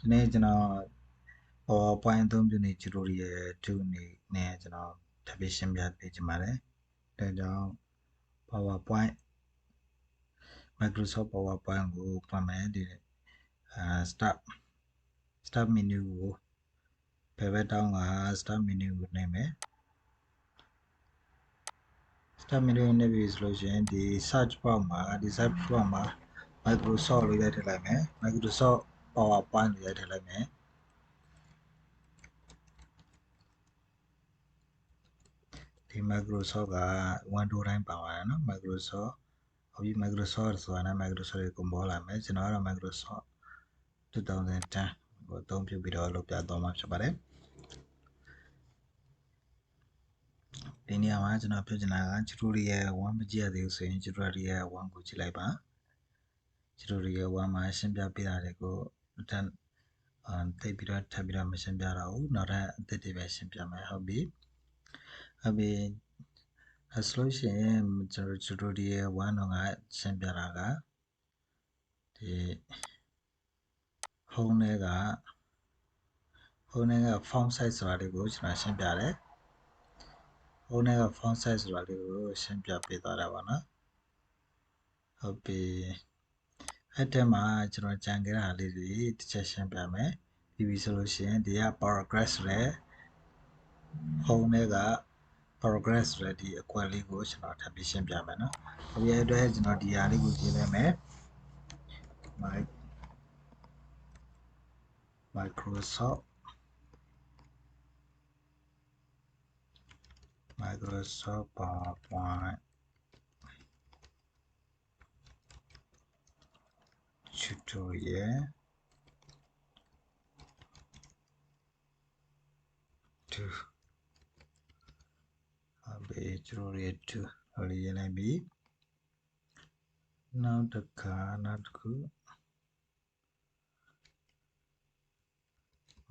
Today, PowerPoint 3 tutorial 2 ne television page mare. Then PowerPoint Microsoft PowerPoint go start menu go pivot down start menu name start menu name solution the search bar Microsoft Microsoft PowerPoint the Microsoft 1 2 time power Microsoft Microsoft ဆိုတာနဲ့ Microsoft ကိုပေါ်လာမယ်ကျွန်တော်ကတော့ Microsoft 2010ကိုအသုံးပြုပြီးတော့လုပ်ပြသွားမှာဖြစ်ပါတယ်ဒီနေရာမှာကျွန်တော်ပြောချင်တာက tutorial 1မကြည့်ရသေးဘူးဆိုရင် tutorial 1ကိုကြည့်လိုက်ပါ tutorial 1မှာရှင်းပြပေးတာတွေကိုတိတ်ပြီးတော့ထပ်ပြီးတော့မရှင်းပြတော့ဘူးနောက်ထပ်အသစ်တွေပဲရှင်းပြမယ်ဟုတ်ပြီဆိုလို့ရှိရင်ကျွန်တော် tutorial 1တော့ကရှင်းပြတာကဒီ home နဲ့က font size ဆိုတာလေးကိုကျွန်တော်ရှင်းပြတယ် home နဲ့က font size ဆိုတာလေးကိုရှင်းပြပေးသွားတာပါနော်ဟုတ်ပြီအဲ့ထဲမှာကျွန်တော်ကြံခဲ့တာလေးတွေတစ်ချက်ရှင်းပြမယ်ပြီးပြီဆိုလို့ရှိရင်ဒီက paragraph ဆိုတဲ့ home နဲ့က paragraph ဆိုတဲ့ဒီအကွက်လေးကိုကျွန်တော်ထပ်ပြီးရှင်းပြမယ်နော်ဟုတ်ပြီအဲ့အတွက်ကျွန်တော်ဒီဟာလေးကိုရေးလိုက်မယ် Microsoft PowerPoint tutorial 2 tutorial 2ဟိုလေးရေးလိုက်ပြီနောက်တစ်ခု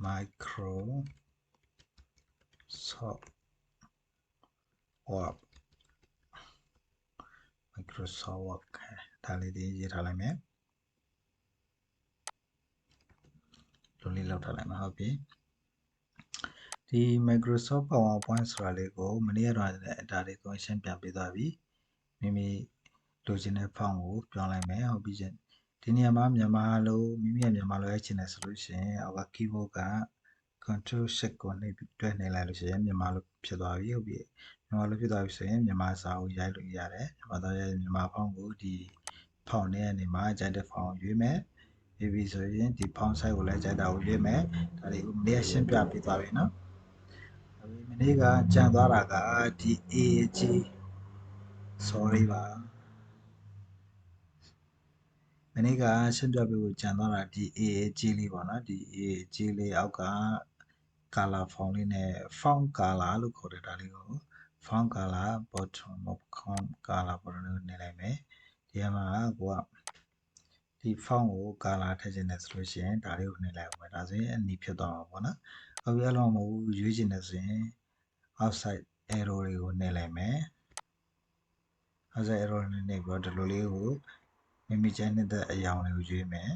Microsoft Word ဒါလေးတွေရေးထားလိုက်မယ်လိုလေးလောက်ထားလိုက်မှာဟုတ်ပြီဒီ Microsoft PowerPoint ဆိုတာလေးကိုမနေ့ကတော့ဒါလေးကိုရှင်းပြပေးသွားပြီမိမိလိုချင်တဲ့ font ကိုပြောင်းလိုက်မယ်ဟုတ်ပြီချင်းဒီနေရာမှာမြန်မာလိုမိမိရဲ့မြန်မာလိုရိုက်ချင်တယ်ဆိုလို့ရှိရင်အောက်က keyboard က control shift ကိုနှိပ်လိုက်လို့ရှိရင်မြန်မာလိုဖြစ်သွားပြီဟုတ်ပြီမြန်မာလိုဖြစ်သွားပြီဆိုရင်မြန်မာစာကိုရိုက်လို့ရတယ်မြန်မာ font ကိုဒီ font နဲ့နေမှာကြိုက်တဲ့ font ကိုရွေးမယ်ပြီးပြီဆိုရင်ဒီ font size ကိုလည်းကြိုက်တာကိုရွေးမယ်ဒါလေးကိုမနေ့ရှင်းပြပေးသွားပြီနော်မနေ့ကကြံသွားတာကဒီ AG sorry ပါမနေ့ကရှင်းပြပေးဖို့ကြံသွားတာဒီ AG လေးပေါ့နော်ဒီ AG လေးအောက်က color font လေးနဲ့ font color လို့ခေါ်တဲ့ဒါလေးကို font color bottom of color ပေါ်လို့နေလိုက်မယ်ဒီမှာကိုကဒီ font ကို color ထည့်ချင်တယ်ဆိုလို့ရှိရင်ဒါလေးကိုနှိပ်လိုက်အောင်ပဲဒါဆိုရင်အနီဖြစ်သွားမှာပေါ့နော်အခုအဲ့လိုမဟုတ်ဘူးရွေးချင်တယ်ဆိုရင် outside arrow တွေကိုနှိပ်လိုက်မယ် outside arrow နဲ့နှိပ်ပြီးတော့ဒီလိုလေးကိုမိမိကျန်တဲ့အရာတွေကိုရွေးမယ်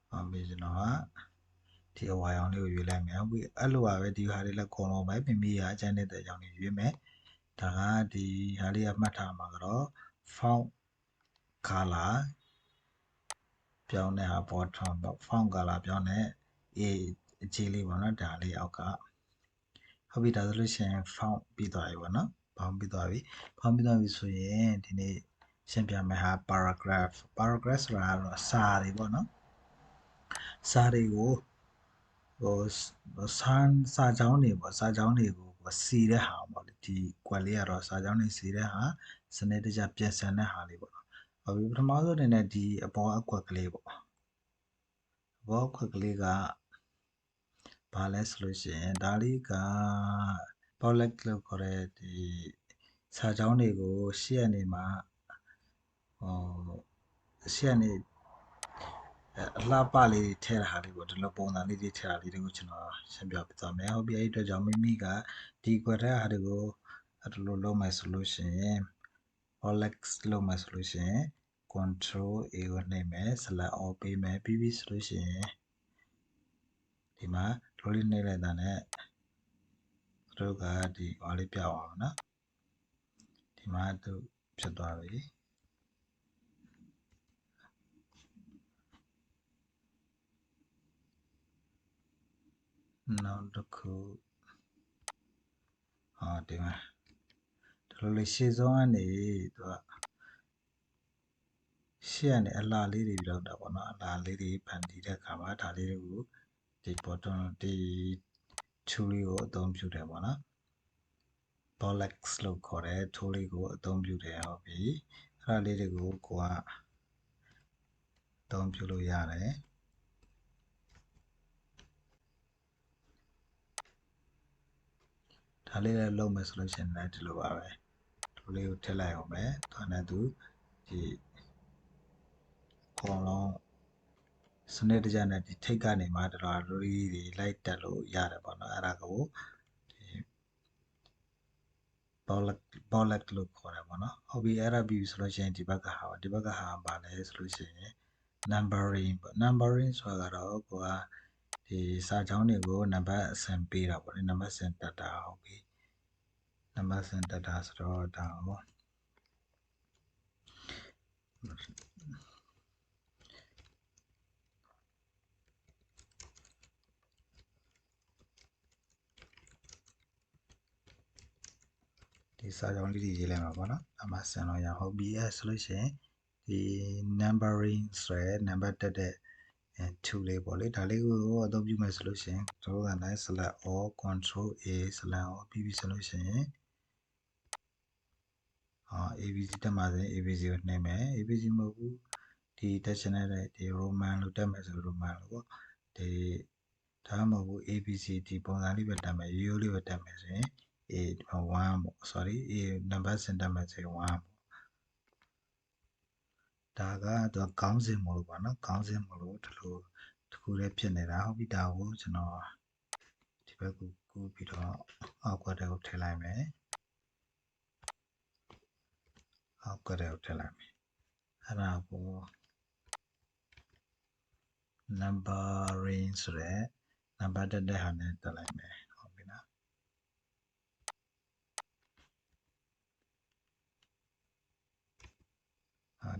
ဟုတ်ပြီကျွန်တော်ကဒီအဝါရောင်လေးကိုရွေးလိုက်မယ်ဟုတ်ပြီအဲ့လိုပါပဲဒီဟာလေးလည်းခုံလုံးပဲမိမိကကျန်တဲ့အကြောင်းလေးရွေးမယ်ဒါကဒီဟာလေးကမှတ်ထားမှာကတော့ font color ပြောင်းတဲ့ဟာ bottom font color ပြောင်းတဲ့ အကြီးလေးပေါ့နော်ဒါလေးအောက်ကဟုတ်ပြီဒါဆိုလို့ရှိရင် font ပြီးသွားပြီပေါ့နော် font ပြီးသွားပြီဆိုရင်ဒီနေ့ရှင်းပြမယ်ဟာ paragraph ဆိုတာကတော့စာတွေပေါ့နော်စာတွေကိုစာကြောင်းတွေပေါ့စာကြောင်းတွေကိုစီတဲ့ဟာပေါ့လေဒီကွက်လေးကတော့စာကြောင်းတွေစီတဲ့ဟာစနစ်တကျပြင်ဆင်တဲ့ဟာလေးပေါ့နော်ဟုတ်ပြီပထမဆုံးအနေနဲ့ဒီအပေါ်အကွက်ကလေးပေါ့အပေါ်အကွက်ကလေးကဘာလဲဆိုလို့ရှိရင်ဒါလေးက bullet လို့ခေါ်တဲ့ဒီစာကြောင်းတွေကိုရှေ့ကနေမှာရှေ့ကနေအလှပလေးတွေထည့်တာလေးပေါ့ဒီလိုပုံစံလေးတွေထည့်တာလေးတွေကိုကျွန်တော်ရှင်းပြပေးသွားမယ်ဟုတ်ပြီအဲ့အတွက်ကြောင့်မိမိကဒီကွက်ထဲဟာတွေကိုအဲ့လိုလုပ်မယ်ဆိုလို့ရှိရင် bullet လုပ်မယ်ဆိုလို့ရှိရင် control A ကိုနှိပ်မယ် select all ပေးမယ်ပြီးပြီဆိုလို့ရှိရင်ဒီမှာ roll လေးနှိပ်လိုက်တာနဲ့တို့ကဒီဟောလေးပြအောင်နော်ဒီမှာသူဖြစ်သွားပြီနောက်တစ်ခုဒီမှာဒီလိုလေးရှေ့ဆုံးကနေသူကရှေ့ကနေအလားလေးတွေလောက်တာပေါ့နော်အလားလေးတွေဖန်တီးတဲ့အခါမှာဒါလေးတွေကိုဒီ bottom ဒီ tool လေးကိုအသုံးပြုတယ်ပေါ့နော် box လို့ခေါ်တဲ့ tool လေးကိုအသုံးပြုတယ်ဟုတ်ပြီအဲ့ဒါလေးတွေကိုကိုကအသုံးပြုလို့ရတယ်ဒါလေးလည်းလုပ်မယ်ဆိုလို့ရှိရင်လည်းဒီလိုပါပဲtool လေးကိုထည့်လိုက်အောင်ပဲဒါနဲ့သူဒီခေါင်းလုံးစနစ်တကျနဲ့ဒီထိတ်ကနေမှတော်တော်လေးတွေလိုက်တက်လို့ရတယ်ပေါ့နော်အဲ့ဒါကိုဒီ box လို့ခေါ်တယ်ပေါ့နော်ဟုတ်ပြီအဲ့ဒါပြီးဆိုလို့ရှိရင်ဒီဘက်ကဟာပါလဲဆိုလို့ရှိရင် numbering ပေါ့ numbering ဆိုတာကတော့ကိုကဒီစာကြောင်းတွေကိုနံပါတ်အဆင့်ပေးတာပေါ့လေနံပါတ်အဆင့်တက်တာဟုတ်ပြီနံပါတ်အဆင့်တက်တာဆိုတော့ဒါပေါ့ဒီစာကြောင်းလေးတွေရေးလိုက်မှာပေါ့နော်အမှဆန်လို့ရဟုတ်ပြီအဲ့ဆိုလို့ရှိရင်ဒီ numbering ဆိုရယ်နံပါတ်တက်တဲ့2လေးပေါ့လေဒါလေးကိုအသုံးပြုမယ်ဆိုလို့ရှိရင်တို့ကလည်း select all control A select all ပြီးပြီဆိုလို့ရှိရင်ABC တက်မှာဆိုရင် ABC ကိုနှိပ်မယ် ABC မဟုတ်ဘူးဒီတက်ရှင်တဲ့ဒီ roman လို့တက်မယ်ဆို roman လို့ပေါ့ဒီဒါမှမဟုတ်ဘူး ABC ဒီပုံစံလေးပဲတက်မယ်ရိုးရိုးလေးပဲတက်မယ်ဆိုရင် A ဒီမှာ1ပေါ့ sorry A နံပါတ်စင်တက်မယ်ဆိုရင်1ပေါ့ဒါကသူကခေါင်းစဉ်မလို့ပါနော်ခေါင်းစဉ်မလို့ဒီလိုတစ်ခုလေးဖြစ်နေတာဟုတ်ပြီဒါကိုကျွန်တော်ဒီဘက်ကိုကူးပြီးတော့အောက်ကွက်တွေကိုထည့်လိုက်မယ်အောက်ကွက်တွေကိုထည့်လိုက်မယ်အဲ့ဒါကို numbering ဆိုတဲ့နံပါတ်တက်တဲ့ဟာနဲ့တက်လိုက်မယ်ဟုတ်ပြီနော်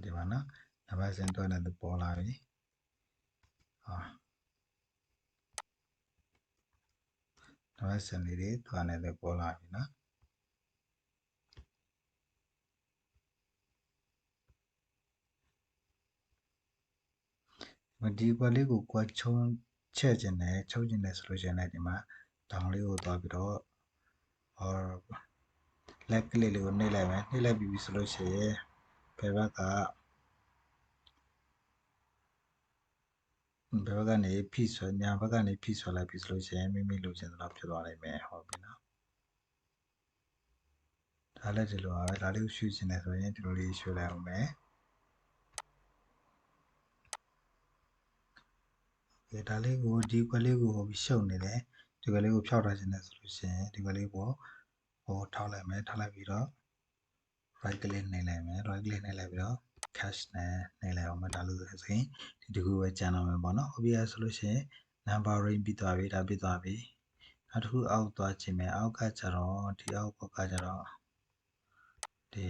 ဒီမှာနော်နံပါတ်စင်တွက်တဲ့ပေါ်လာပြီနံပါတ်စင်လေးတွေတွက်တဲ့ပေါ်လာပြီနော်ဒီဘက်လေးကိုကွက်ချုံချက်ခြင်းနဲ့ချုပ်ခြင်းနဲ့ဆိုလို့ရှိရင်လည်းဒီမှာတောင်လေးကိုသွားပြီးတော့left click လေးကိုနှိပ်လိုက်မယ်နှိပ်လိုက်ပြီးဆိုလို့ရှိရင်ဘယ်ဘက်ကနေဖိဆွဲညာဘက်ကနေဖိဆွဲလိုက်ပြီးဆိုလို့ရှိရင်မိမိလိုချင်သလိုဖြစ်သွားနိုင်မယ်ဟုတ်ပြီနော်ဒါလည်းဒီလိုပါပဲဒါလေးကိုရွှေ့ခြင်းနဲ့ဆိုရင်ဒီလိုလေးရွှေ့လိုက်အောင်မယ်ဒါလေးကိုဒီကွက်လေးကိုရှုပ်နေတယ်ဒီကွက်လေးကိုဖျောက်ထားခြင်းနဲ့ဆိုလို့ရှိရင်ဒီကွက်လေးကိုထောက်လိုက်မယ်ထောက်လိုက်ပြီးတော့ right click နှိပ်လိုက်မယ် right click နှိပ်လိုက်ပြီးတော့ cache နဲ့နှိပ်လိုက်အောင်မယ်ဒါလို့ဆိုရင်ဒီတခုပဲကျန်တော့မယ်ပေါ့နော်ဟုတ်ပြီဆိုလို့ရှိရင် numbering ပြီးသွားပြီဒါပြီးသွားပြီနောက်တစ်ခုအောက်သွားခြင်းမယ်အောက်ကကျတော့ဒီအောက်ကကျတော့ဒီ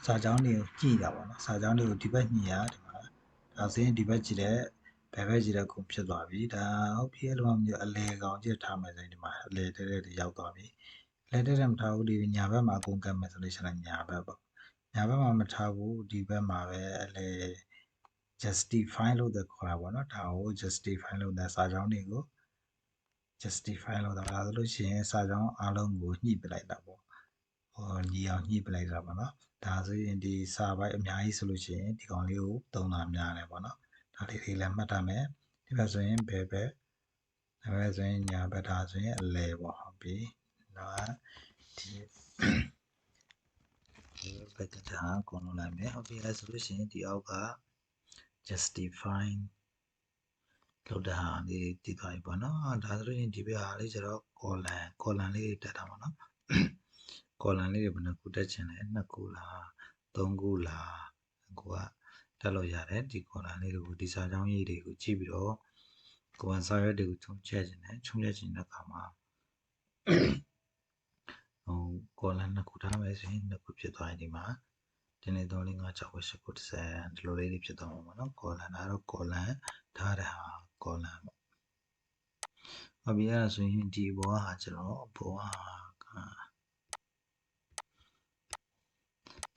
စာကြောင်းတွေကိုကြည့်တာပေါ့နော်စာကြောင်းတွေကိုဒီဘက်ညှိရဒီမှာဒါဆိုရင်ဒီဘက်ကြည့်တဲ့ဘယ်ဘက်ကြည့်တဲ့ကုန်ဖြစ်သွားပြီဒါဟုတ်ပြီအဲ့လိုမျိုးအလဲကောင်ကြည့်ထားမယ်ဆိုရင်ဒီမှာအလဲတဲ့ရောက်သွားပြီလက်တဲ့မထားဘူးဒီညာဘက်မှာအကုန်ကတ်မယ်ဆိုလို့ရှိရင်ညာဘက်ပေါ့ညာဘက်မှာမထားဘူးဒီဘက်မှာပဲအလဲ justify လို့ခေါ်တာပေါ့နော်ဒါကို justify လို့တဲ့စာကြောင်းတွေကို justify လို့တာဒါဆိုလို့ရှိရင်စာကြောင်းအားလုံးကိုညှိပလိုက်တာပေါ့ညီအောင်ညှိပလိုက်တာပေါ့နော်ဒါဆိုရင်ဒီစာပိုင်းအများကြီးဆိုလို့ရှိရင်ဒီကောင်လေးကိုသုံးတာများတယ်ပေါ့နော်ဒါလေးတွေလည်းမှတ်ထားမယ်ဒီဘက်ဆိုရင်ဘယ်ဘက်ဒါပဲဆိုရင်ညာဘက်ဒါဆိုရင်အလဲပေါ့ဟုတ်ပြီနော်ဒီဘက်ကဒါကိုလုံးလိုက်မယ်ဟုတ်ပြီအဲဆိုလို့ရှိရင်ဒီအောက်က justify လောက်တာလေးတည်သွားပြီပေါ့နော်ဒါဆိုရင်ဒီဘက်ဟာလေးကျတော့ column လေးတက်တာပေါ့နော် column လေးတွေဘယ်နှခုတက်ချင်လဲ2ခုလား3ခုလားကိုကတက်လို့ရတယ်ဒီ column လေးတွေကိုဒီစာကြောင်းရေးတွေကိုကြည့်ပြီးတော့ကိုယ်ကစာရွက်တွေကိုချုံချက်ချင်တယ်ချုံချက်ချင်တဲ့အခါမှာcolumn 2ခုထားမယ်ဆိုရင်2ခုဖြစ်သွားရင်ဒီမှာတင်းနေ3 4 5 6 8 9 10ဒီလိုလေးတွေဖြစ်သွားမှာပေါ့နော် column ဒါတော့ column ထားတဲ့ဟာ column ပေါ့ဟုတ်ပြီအဲ့ဒါဆိုရင်ဒီဘောဟာကျွန်တော်ဘောဟာ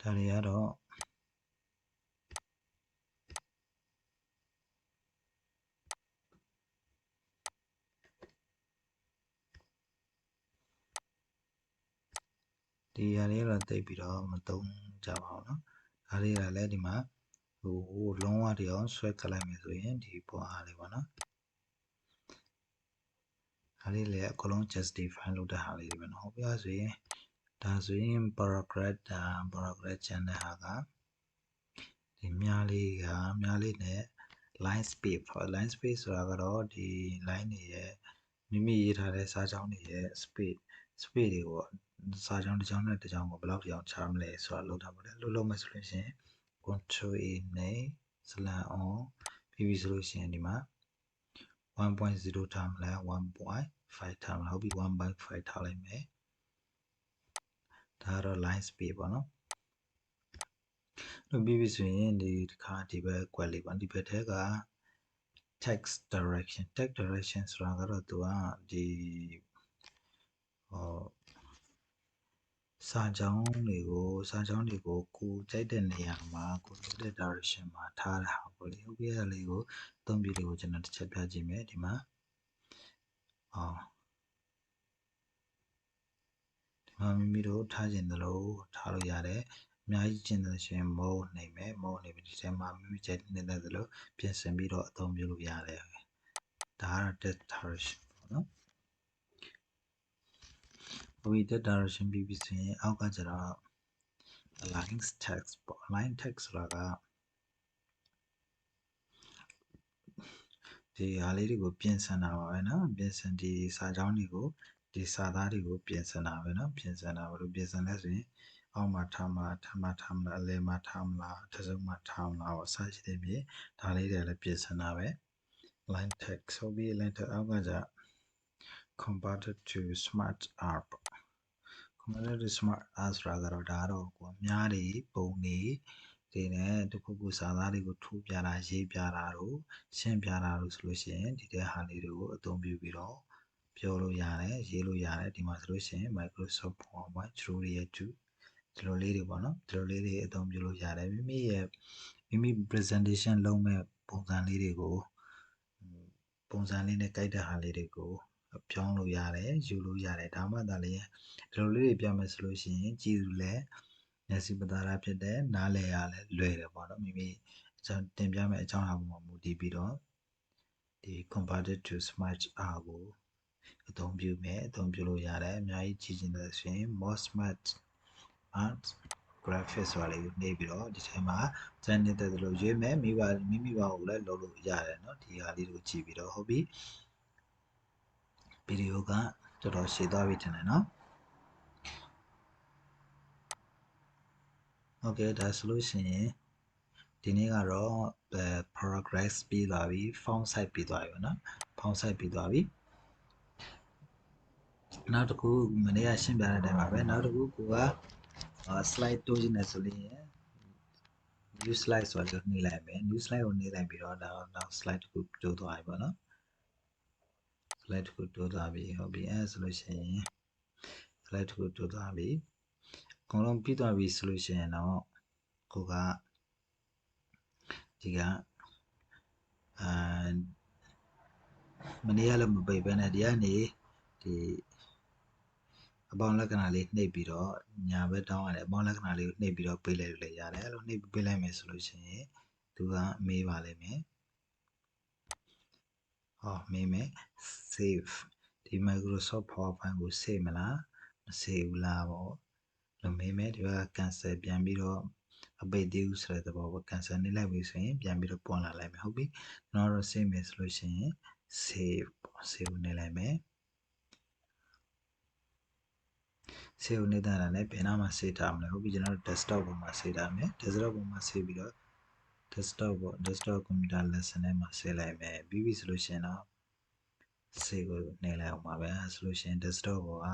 ဒါတွေကတော့ဒီဟာလေးတော့တိတ်ပြီးတော့မသုံးကြပါဘူးเนาะဒါလေးကလည်းဒီမှာဟိုလုံးဝတည်းအောင်ဆွဲကလိုက်မယ်ဆိုရင်ဒီပေါ်အားလေးပေါ့နော်ဒါလေးလည်းအကုန်လုံး justify လုပ်တဲ့ဟာလေးတွေပဲเนาะဟုတ်ပြီဆိုရင်ဒါဆိုရင် paragraph ကျန်တဲ့ဟာကဒီမြားလေးနဲ့ line space line space ဆိုတာကတော့ဒီ line တွေရဲ့မိမိရေးထားတဲ့စာကြောင်းတွေရဲ့ space တွေကိုစာကြောင်းတစ်ကြောင်းနဲ့တစ်ကြောင်းကိုဘယ်လောက်ကြောင်ချမလဲဆိုတာလုပ်တာပေါ့လေလုပ်မယ်ဆိုလို့ရှိရင် control A နဲ့ slash on ပြီးပြီဆိုလို့ရှိရင်ဒီမှာ1.0 ထားမလား1.5 ထားမလားဟုတ်ပြီ1.5ထားလိုက်မယ်ဒါကတော့ line speed ပေါ့နော်ပြီးပြီဆိုရင်ဒီတစ်ခါဒီဘက်ကွက်လေးပေါ့ဒီဘက်ထဲက text direction ဆိုတာကတော့သူကဒီစာကြောင်းတွေကိုကိုကြိုက်တဲ့နေရာမှာကိုလိုတဲ့ direction မှာထားတာပေါ့လေဟုတ်ပြီအဲ့ဒါလေးကိုအသုံးပြုလေးကိုကျွန်တော်တစ်ချက်ပြကြည့်မယ်ဒီမှာမိမိတို့ထားခြင်းသလိုထားလို့ရတယ်အများကြီးကျင်တယ်ဆိုရင်မုံနေမယ်မုံနေပြီးဒီထဲမှာမိမိကြိုက်နေတဲ့သလိုပြင်ဆင်ပြီးတော့အသုံးပြုလို့ရတယ်ဒါကတော့ text direction ပေါ့နော်ဒီ text direction ပြီးပြီဆိုရင်အောက်ကကျတော့ line text ပေါ့ line text ဆိုတာကဒီဟာလေးတွေကိုပြင်ဆင်တာပါပဲเนาะပြင်ဆင်ဒီစာကြောင်းတွေကိုဒီစာသားတွေကိုပြင်ဆင်တာပဲเนาะပြင်ဆင်တာဘယ်လိုပြင်ဆင်လဲဆိုရင်အောက်မှာထားမလားအလယ်မှာထားမလားတစ်စုံမှာထားမလားပေါ့အစရှိတဲ့မြေဒါလေးတွေလည်းပြင်ဆင်တာပဲ line text ဆိုပြီး line text အောက်ကကျ converted to smart art converted to smart art ဆိုတာကတော့ဒါကတော့ကိုအများတွေပုံတွေနဲ့တခုခုစာသားတွေကိုထိုးပြတာရေးပြတာတို့ရှင်းပြတာတို့ဆိုလို့ရှိရင်ဒီတဲ့ဟာလေးတွေကိုအသုံးပြုပြီးတော့ပြောလို့ရတယ်ရေးလို့ရတယ်ဒီမှာဆိုလို့ရှိရင် Microsoft PowerPoint 3 year 2ဒီလိုလေးတွေပေါ့နော်ဒီလိုလေးတွေအသုံးပြုလို့ရတယ်မိမိ presentation လုပ်မဲ့ပုံစံလေးတွေကိုပုံစံလေးနဲ့ကြိုက်တဲ့ဟာလေးတွေကိုပြောင်းလို့ရတယ်ယူလို့ရတယ်ဒါမှသာလေဒီလိုလေးတွေပြမယ်ဆိုလို့ရှိရင်ကြည်သူလည်းမျက်စိပသားတာဖြစ်တယ်နားလည်ရလဲလွယ်တယ်ပေါ့နော်မိမိတင်ပြမယ့်အကြောင်းအရာပေါ်မှာမူတည်ပြီးတော့ဒီ converted to smart R ကိုအသုံးပြုလို့ရတယ်အများကြီးကြည့်ချင်တယ်ဆိုရင် more smart art graphics ဆိုတာလေးကိုနှိပ်ပြီးတော့ဒီထဲမှာစမ်းနေတဲ့လိုရွေးမယ်မိဘကိုလည်းလုပ်လို့ရတယ်เนาะဒီဟာလေးကိုကြည့်ပြီးတော့ဟုတ်ပြီဗီဒီယိုကတော်တော်ရှည်သွားပြီထင်တယ်เนาะโอเคဒါဆိုလို့ရှိရင်ဒီနေ့ကတော့ progress ပြီးသွားပြီ font size ပြီးသွားပြီเนาะ font size ပြီးသွားပြီနောက်တစ်ခုမနေ့ကရှင်းပြတဲ့အတိုင်းပါပဲနောက်တစ်ခုကိုကslide တိုးခြင်းနဲ့ဆိုရင် new slide ဆိုတော့နှိပ်လိုက်မယ် new slide ကိုနှိပ်လိုက်ပြီးတော့နောက် slide တစ်ခုတိုးသွားပြီပေါ့နော် slide တစ်ခုတိုးသွားပြီဟုတ်ပြီအဲဆိုလို့ရှိရင် slide တစ်ခုတိုးသွားပြီအကုန်လုံးပြီးသွားပြီဆိုလို့ရှိရင်တော့ကိုကဒီကမနေ့ကလည်းမပိတ်ပဲနဲ့ဒီကနေဒီအပေါင်းလက္ခဏာလေးနှိပ်ပြီးတော့ညာဘက်တောင်းရတယ်အပေါင်းလက္ခဏာလေးကိုနှိပ်ပြီးတော့ပေးလိုက်လို့လည်းရတယ်အဲ့လိုနှိပ်ပေးလိုက်မယ်ဆိုလို့ရှိရင်သူကမေးပါလိမ့်မယ်မေးမယ် save ဒီ Microsoft PowerPoint ကို save မလားမ save ဘူးလားပေါ့လို့မေးမယ်ဒီက cancel ပြန်ပြီးတော့အပိတ်သေးဘူးဆိုတဲ့သဘောပေါ့ cancel နှိပ်လိုက်ပြီဆိုရင်ပြန်ပြီးတော့ပွင့်လာလိုက်မယ်ဟုတ်ပြီကျွန်တော်တို့ save မယ်ဆိုလို့ရှိရင် save နှိပ်လိုက်မယ် save နေတဲ့နာနဲ့ဘယ်နာမှာ save ထားမလဲဟုတ်ပြီကျွန်တော်တို့ desktop ပေါ်မှာ save ထားမယ် desktop ပေါ်မှာ save ပြီးတော့ desktop ပေါ့ desktop computer lesson ထဲမှာ save လိုက်မယ်ပြီးပြီဆိုလို့ရှိရင်တော့ save ကိုနှိပ်လိုက်အောင်ပါပဲဆိုလို့ရှိရင် desktop ပေါ်က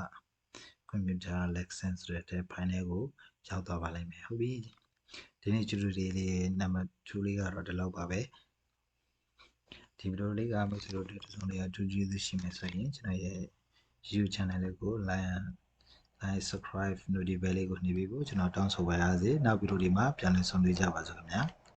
computer lesson ဆိုတဲ့ file လေးကိုရောက်သွားပါလိမ့်မယ်ဟုတ်ပြီဒီနေ့ tutorial လေးနံပါတ်2လေးကတော့ဒီလောက်ပါပဲဒီဗီဒီယိုလေးကမိတ်ဆွေတို့တစ်စုံတစ်ရာကြိုးကျေးဇူးရှိမယ်ဆိုရင်ကျွန်တော်ရဲ့ YouTube channel လေးကို like subscribe notification လေးကိုနှိပ်ပေးဖို့ကျွန်တော်တောင်းဆိုပါရစေနောက်ဗီဒီယိုဒီမှာပြန်လည်ဆုံတွေ့ကြပါစို့ခင်ဗျာ